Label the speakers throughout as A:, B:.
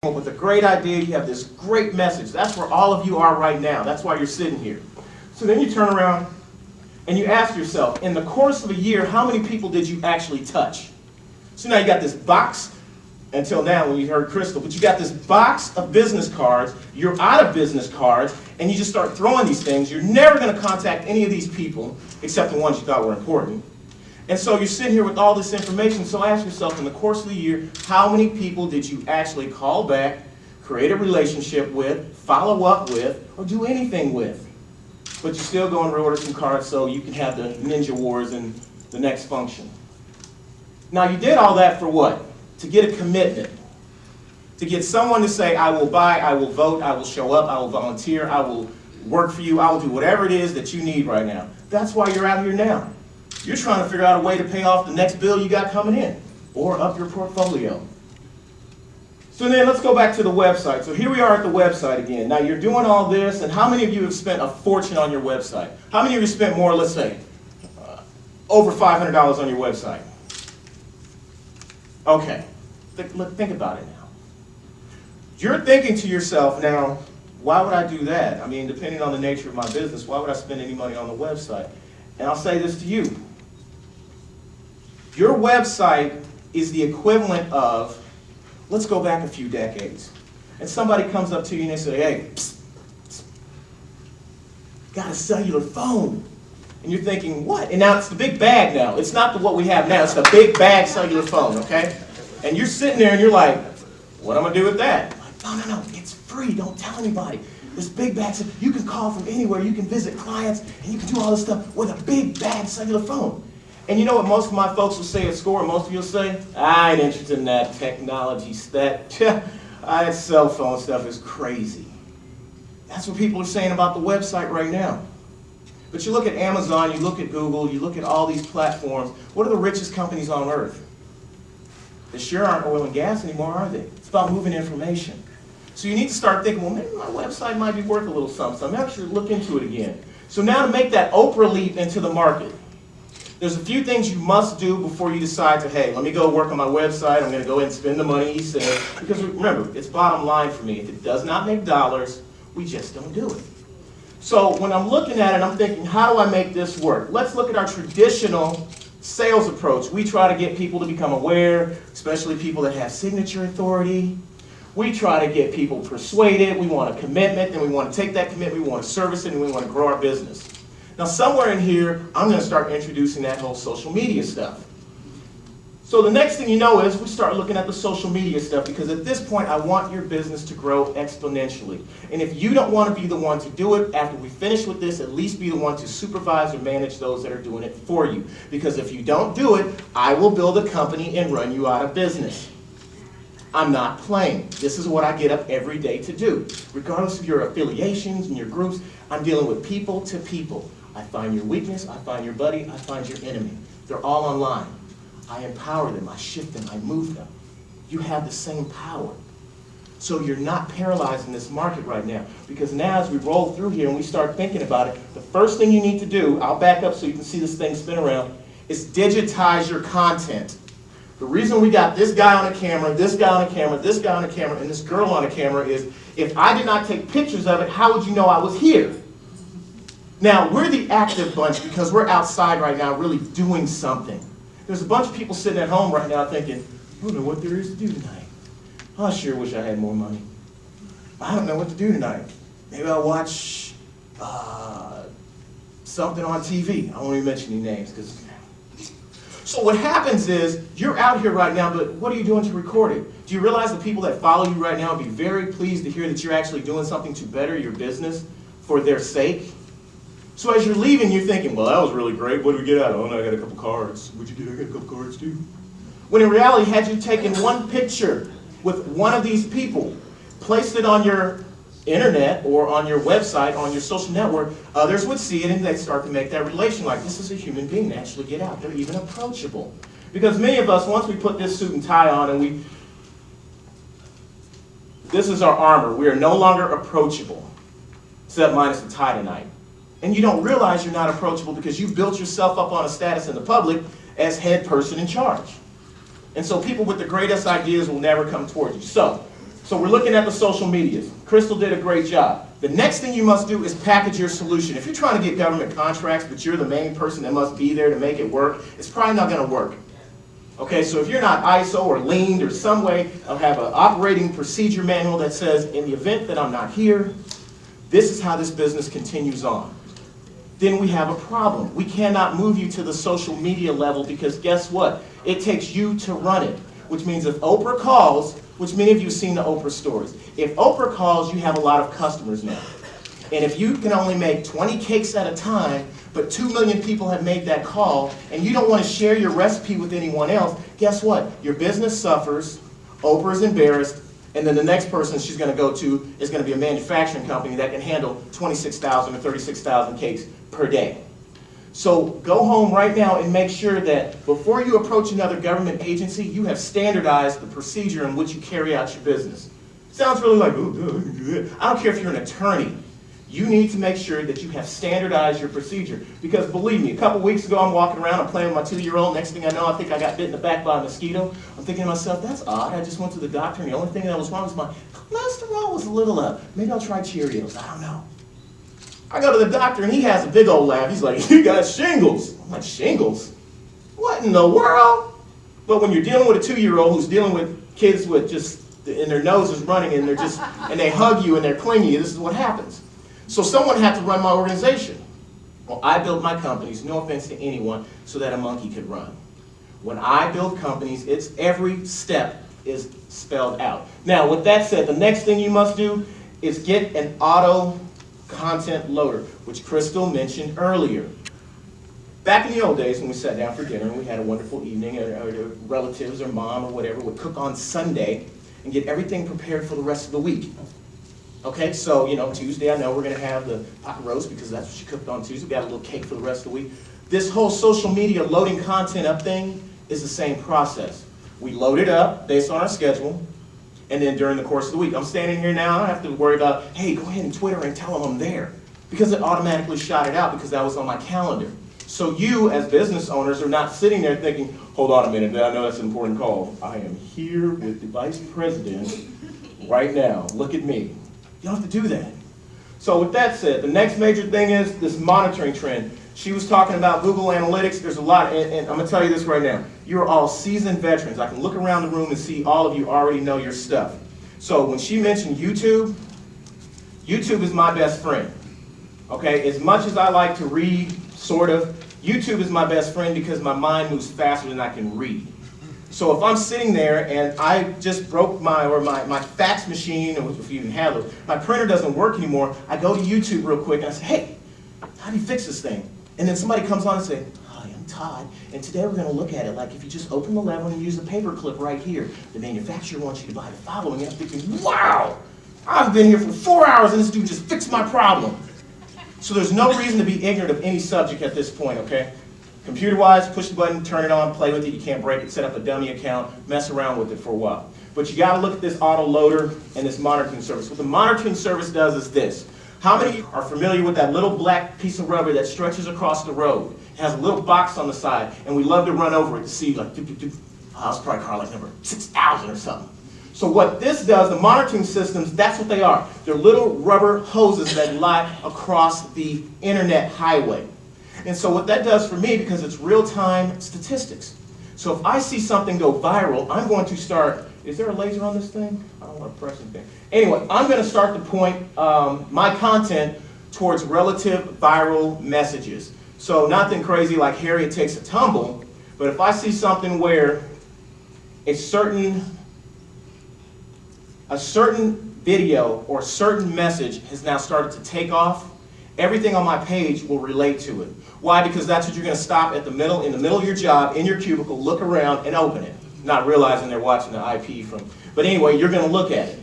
A: up with a great idea, you have this great message. That's where all of you are right now. That's why you're sitting here. So then you turn around and you ask yourself, in the course of a year, how many people did you actually touch? So now you got this box, until now when you heard Crystal, but you got this box of business cards, you're out of business cards, and you just start throwing these things. You're never going to contact any of these people, except the ones you thought were important. And so you're sitting here with all this information, so ask yourself, in the course of the year, how many people did you actually call back, create a relationship with, follow up with, or do anything with? But you still go and reorder some cards so you can have the Ninja Wars in the next function. Now you did all that for what? To get a commitment. To get someone to say, I will buy, I will vote, I will show up, I will volunteer, I will work for you, I will do whatever it is that you need right now. That's why you're out here now. You're trying to figure out a way to pay off the next bill you got coming in, or up your portfolio. So then let's go back to the website. So here we are at the website again. Now you're doing all this, and how many of you have spent a fortune on your website? How many of you spent more, let's say, over $500 on your website? Okay, think about it now. You're thinking to yourself now, why would I do that? I mean, depending on the nature of my business, why would I spend any money on the website? And I'll say this to you. Your website is the equivalent of, let's go back a few decades. And somebody comes up to you and they say, hey, psst, psst, got a cellular phone. And you're thinking, what? And now it's the big bag now. It's not what we have now. It's the big bag cellular phone, okay? And you're sitting there and you're like, what am I going to do with that? I'm like, no, it's free. Don't tell anybody. This big bag, you can call from anywhere. You can visit clients, and you can do all this stuff with a big bag cellular phone. And you know what most of my folks will say at SCORE? Most of you will say, I ain't interested in that technology stuff. That cell phone stuff is crazy. That's what people are saying about the website right now. But you look at Amazon, you look at Google, you look at all these platforms. What are the richest companies on earth? They sure aren't oil and gas anymore, are they? It's about moving information. So you need to start thinking, well, maybe my website might be worth a little something. So I'm actually look into it again. So now to make that Oprah leap into the market, there's a few things you must do before you decide to, hey, let me go work on my website. I'm going to go ahead and spend the money he said. Because remember, it's bottom line for me. If it does not make dollars, we just don't do it. So when I'm looking at it, I'm thinking, how do I make this work? Let's look at our traditional sales approach. We try to get people to become aware, especially people that have signature authority. We try to get people persuaded. We want a commitment, and we want to take that commitment, we want to service it, and we want to grow our business. Now somewhere in here, I'm going to start introducing that whole social media stuff. So the next thing you know is we start looking at the social media stuff, because at this point I want your business to grow exponentially. And if you don't want to be the one to do it, after we finish with this, at least be the one to supervise or manage those that are doing it for you. Because if you don't do it, I will build a company and run you out of business. I'm not playing. This is what I get up every day to do. Regardless of your affiliations and your groups, I'm dealing with people to people. I find your weakness, I find your buddy, I find your enemy. They're all online. I empower them, I shift them, I move them. You have the same power. So you're not paralyzed in this market right now. Because now as we roll through here and we start thinking about it, the first thing you need to do, I'll back up so you can see this thing spin around, is digitize your content. The reason we got this guy on a camera, this guy on a camera, this guy on a camera, and this girl on a camera is, if I did not take pictures of it, how would you know I was here? Now, we're the active bunch because we're outside right now really doing something. There's a bunch of people sitting at home right now thinking, I don't know what there is to do tonight. I sure wish I had more money. I don't know what to do tonight. Maybe I'll watch something on TV. I won't even mention any names. So what happens is, you're out here right now, but what are you doing to record it? Do you realize the people that follow you right now would be very pleased to hear that you're actually doing something to better your business for their sake? So as you're leaving, you're thinking, well, that was really great. What did we get out of it? Oh, no, I got a couple cards. What'd you do? I got a couple cards, too. When in reality, had you taken one picture with one of these people, placed it on your internet or on your website, on your social network, others would see it and they'd start to make that relation like, this is a human being. They actually get out. They're even approachable. Because many of us, once we put this suit and tie on and this is our armor. We are no longer approachable, except minus the tie tonight. And you don't realize you're not approachable because you built yourself up on a status in the public as head person in charge. And so people with the greatest ideas will never come towards you. So So we're looking at the social medias. Crystal did a great job. The next thing you must do is package your solution. If you're trying to get government contracts, but you're the main person that must be there to make it work, it's probably not going to work. Okay, so if you're not ISO or leaned or some way, I'll have an operating procedure manual that says, in the event that I'm not here, this is how this business continues on. Then we have a problem. We cannot move you to the social media level because guess what? It takes you to run it, which means if Oprah calls, which many of you have seen the Oprah stories. If Oprah calls, you have a lot of customers now. And if you can only make 20 cakes at a time, but 2 million people have made that call, and you don't want to share your recipe with anyone else, guess what? Your business suffers, Oprah's embarrassed, and then the next person she's going to go to is going to be a manufacturing company that can handle 26,000 or 36,000 cakes per day. So go home right now and make sure that before you approach another government agency, you have standardized the procedure in which you carry out your business. Sounds really like, ooh, I don't care if you're an attorney. You need to make sure that you have standardized your procedure. Because believe me, a couple weeks ago I'm walking around, I'm playing with my 2-year-old, next thing I know I think I got bit in the back by a mosquito. I'm thinking to myself, that's odd, I just went to the doctor and the only thing that was wrong was my cholesterol was a little up. Maybe I'll try Cheerios, I don't know. I go to the doctor and he has a big old laugh. He's like, you got shingles. I'm like, shingles? What in the world? But when you're dealing with a 2-year-old who's dealing with kids with just, and their nose is running and they're just, and they hug you and they're clingy, this is what happens. So someone had to run my organization. Well, I built my companies, no offense to anyone, so that a monkey could run. When I build companies, it's every step is spelled out. Now, with that said, the next thing you must do is get an auto content loader, which Crystal mentioned earlier. Back in the old days when we sat down for dinner and we had a wonderful evening, or relatives or mom or whatever would cook on Sunday and get everything prepared for the rest of the week. Okay, so, you know, Tuesday I know we're going to have the pot roast because that's what she cooked on Tuesday. We got a little cake for the rest of the week. This whole social media loading content up thing is the same process. We load it up based on our schedule, and then during the course of the week, I'm standing here now, I don't have to worry about, hey, go ahead and Twitter and tell them I'm there. Because it automatically shot it out because that was on my calendar. So you, as business owners, are not sitting there thinking, hold on a minute, I know that's an important call. I am here with the vice president right now. Look at me. You don't have to do that. So with that said, the next major thing is this monitoring trend. She was talking about Google Analytics. There's a lot, and I'm going to tell you this right now. You're all seasoned veterans. I can look around the room and see all of you already know your stuff. So when she mentioned YouTube, YouTube is my best friend. Okay, as much as I like to read, sort of, YouTube is my best friend because my mind moves faster than I can read. So if I'm sitting there and I just broke my fax machine, or if you even have those, my printer doesn't work anymore, I go to YouTube real quick and I say, hey, how do you fix this thing? And then somebody comes on and say, hi, I'm Todd, and today we're going to look at it like if you just open the lever and use the paper clip right here, the manufacturer wants you to buy the following. And I'm thinking, wow, I've been here for 4 hours and this dude just fixed my problem. So there's no reason to be ignorant of any subject at this point, okay? Computer-wise, push the button, turn it on, play with it, you can't break it, set up a dummy account, mess around with it for a while. But you gotta look at this auto loader and this monitoring service. What the monitoring service does is this. How many are familiar with that little black piece of rubber that stretches across the road? It has a little box on the side, and we love to run over it to see like, oh, it's probably car like number 6,000 or something. So what this does, the monitoring systems, that's what they are. They're little rubber hoses that lie across the internet highway. And so what that does for me, because it's real-time statistics. So if I see something go viral, I'm going to start, is there a laser on this thing? I don't want to press anything. Anyway, I'm going to start to point my content towards relative viral messages. So nothing crazy like Harriet takes a tumble, but if I see something where a certain video or certain message has now started to take off, everything on my page will relate to it. Why? Because that's what you're going to stop at in the middle of your job, in your cubicle, look around and open it. Not realizing they're watching the IP from, but anyway, you're going to look at it.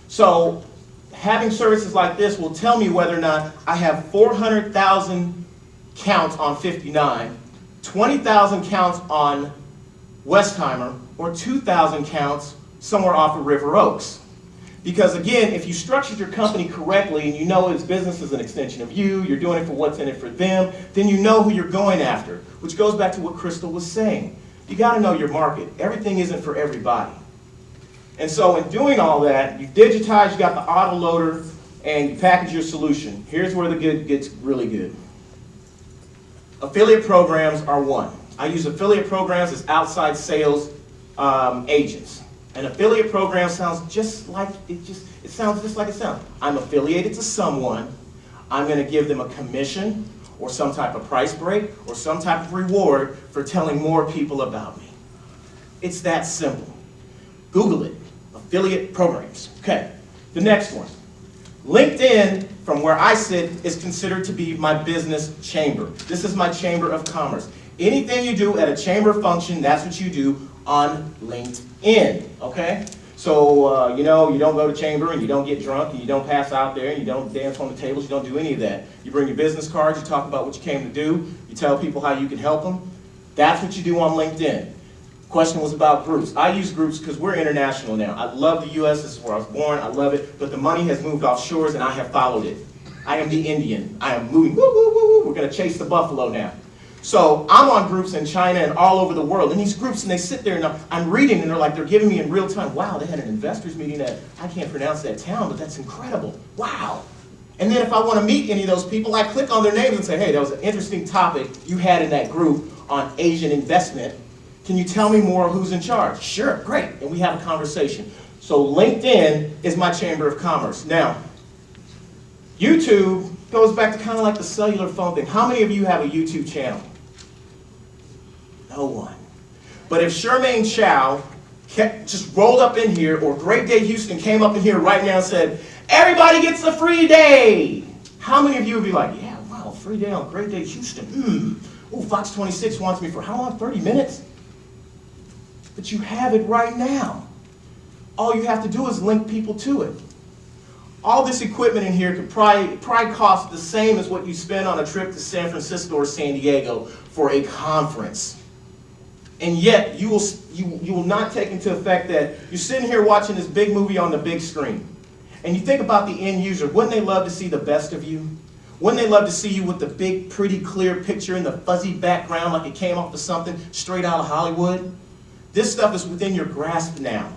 A: So having services like this will tell me whether or not I have 400,000 counts on 59, 20,000 counts on Westheimer, or 2,000 counts somewhere off of River Oaks. Because again, if you structured your company correctly and you know its business is an extension of you, you're doing it for what's in it for them, then you know who you're going after, which goes back to what Crystal was saying. You got to know your market. Everything isn't for everybody. And so in doing all that, you digitize, you got the autoloader, and you package your solution. Here's where the good gets really good. Affiliate programs are one. I use affiliate programs as outside sales agents. An affiliate program sounds just like it sounds just like it sounds. I'm affiliated to someone. I'm going to give them a commission or some type of price break or some type of reward for telling more people about me. It's that simple. Google it. Affiliate programs. Okay. The next one. LinkedIn, from where I sit, is considered to be my business chamber. This is my chamber of commerce. Anything you do at a chamber function, that's what you do on LinkedIn, okay? So, you don't go to chamber and you don't get drunk and you don't pass out there and you don't dance on the tables, you don't do any of that. You bring your business cards, you talk about what you came to do, you tell people how you can help them. That's what you do on LinkedIn. Question was about groups. I use groups because we're international now. I love the U.S. This is where I was born. I love it. But the money has moved off shores and I have followed it. I am the Indian. I am moving. Woo, woo, woo, woo. We're going to chase the buffalo now. So I'm on groups in China and all over the world. And these groups, and they sit there and I'm reading and they're giving me in real time, wow, they had an investors meeting at, I can't pronounce that town, but that's incredible. Wow. And then if I want to meet any of those people, I click on their names and say, hey, that was an interesting topic you had in that group on Asian investment. Can you tell me more who's in charge? Sure, great. And we have a conversation. So LinkedIn is my chamber of commerce. Now, YouTube goes back to kind of like the cellular phone thing. How many of you have a YouTube channel? No one. But if Charmaine Chow just rolled up in here, or Great Day Houston came up in here right now and said, everybody gets a free day. How many of you would be like, yeah, wow, free day on Great Day Houston. Oh, Fox 26 wants me for how long? 30 minutes? But you have it right now. All you have to do is link people to it. All this equipment in here could probably cost the same as what you spend on a trip to San Francisco or San Diego for a conference. And yet, you will not take into effect that you're sitting here watching this big movie on the big screen. And you think about the end user. Wouldn't they love to see the best of you? Wouldn't they love to see you with the big, pretty, clear picture and the fuzzy background like it came off of something straight out of Hollywood? This stuff is within your grasp now.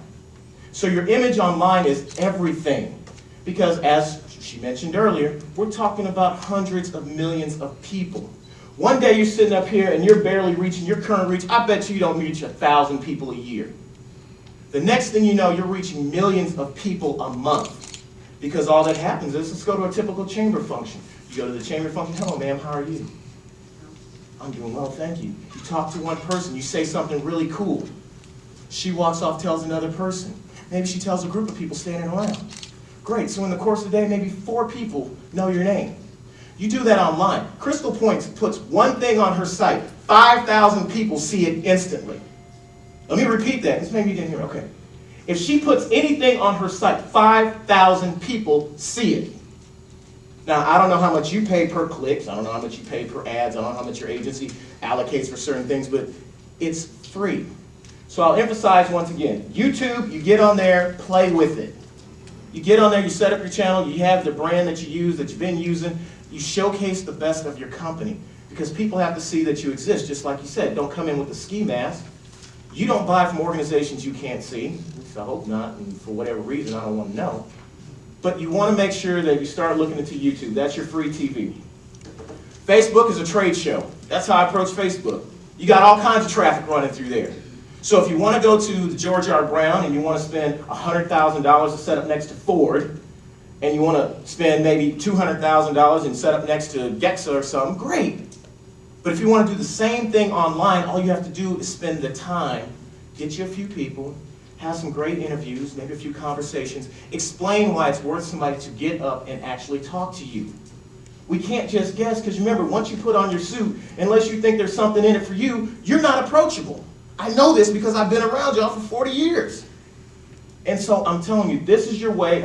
A: So your image online is everything. Because as she mentioned earlier, we're talking about hundreds of millions of people. One day you're sitting up here and you're barely reaching your current reach. I bet you don't reach 1,000 people a year. The next thing you know, you're reaching millions of people a month. Because all that happens is, let's go to a typical chamber function. You go to the chamber function, hello ma'am, how are you? I'm doing well, thank you. You talk to one person, you say something really cool. She walks off, tells another person. Maybe she tells a group of people standing around. Great, so in the course of the day, maybe 4 people know your name. You do that online. Crystal Points puts one thing on her site. 5,000 people see it instantly. Let me repeat that, because maybe you didn't hear. Okay. If she puts anything on her site, 5,000 people see it. Now, I don't know how much you pay per clicks. I don't know how much you pay per ads. I don't know how much your agency allocates for certain things, but it's free. So I'll emphasize once again, YouTube, you get on there, play with it. You get on there, you set up your channel, you have the brand that you use, that you've been using, you showcase the best of your company. Because people have to see that you exist, just like you said. Don't come in with a ski mask. You don't buy from organizations you can't see. At least I hope not, and for whatever reason, I don't want to know. But you want to make sure that you start looking into YouTube. That's your free TV. Facebook is a trade show. That's how I approach Facebook. You got all kinds of traffic running through there. So if you want to go to the George R. Brown and you want to spend $100,000 to set up next to Ford, and you want to spend maybe $200,000 and set up next to Gexa or something, great. But if you want to do the same thing online, all you have to do is spend the time, get you a few people, have some great interviews, maybe a few conversations, explain why it's worth somebody to get up and actually talk to you. We can't just guess, because remember, once you put on your suit, unless you think there's something in it for you, you're not approachable. I know this because I've been around y'all for 40 years. And so I'm telling you, this is your way of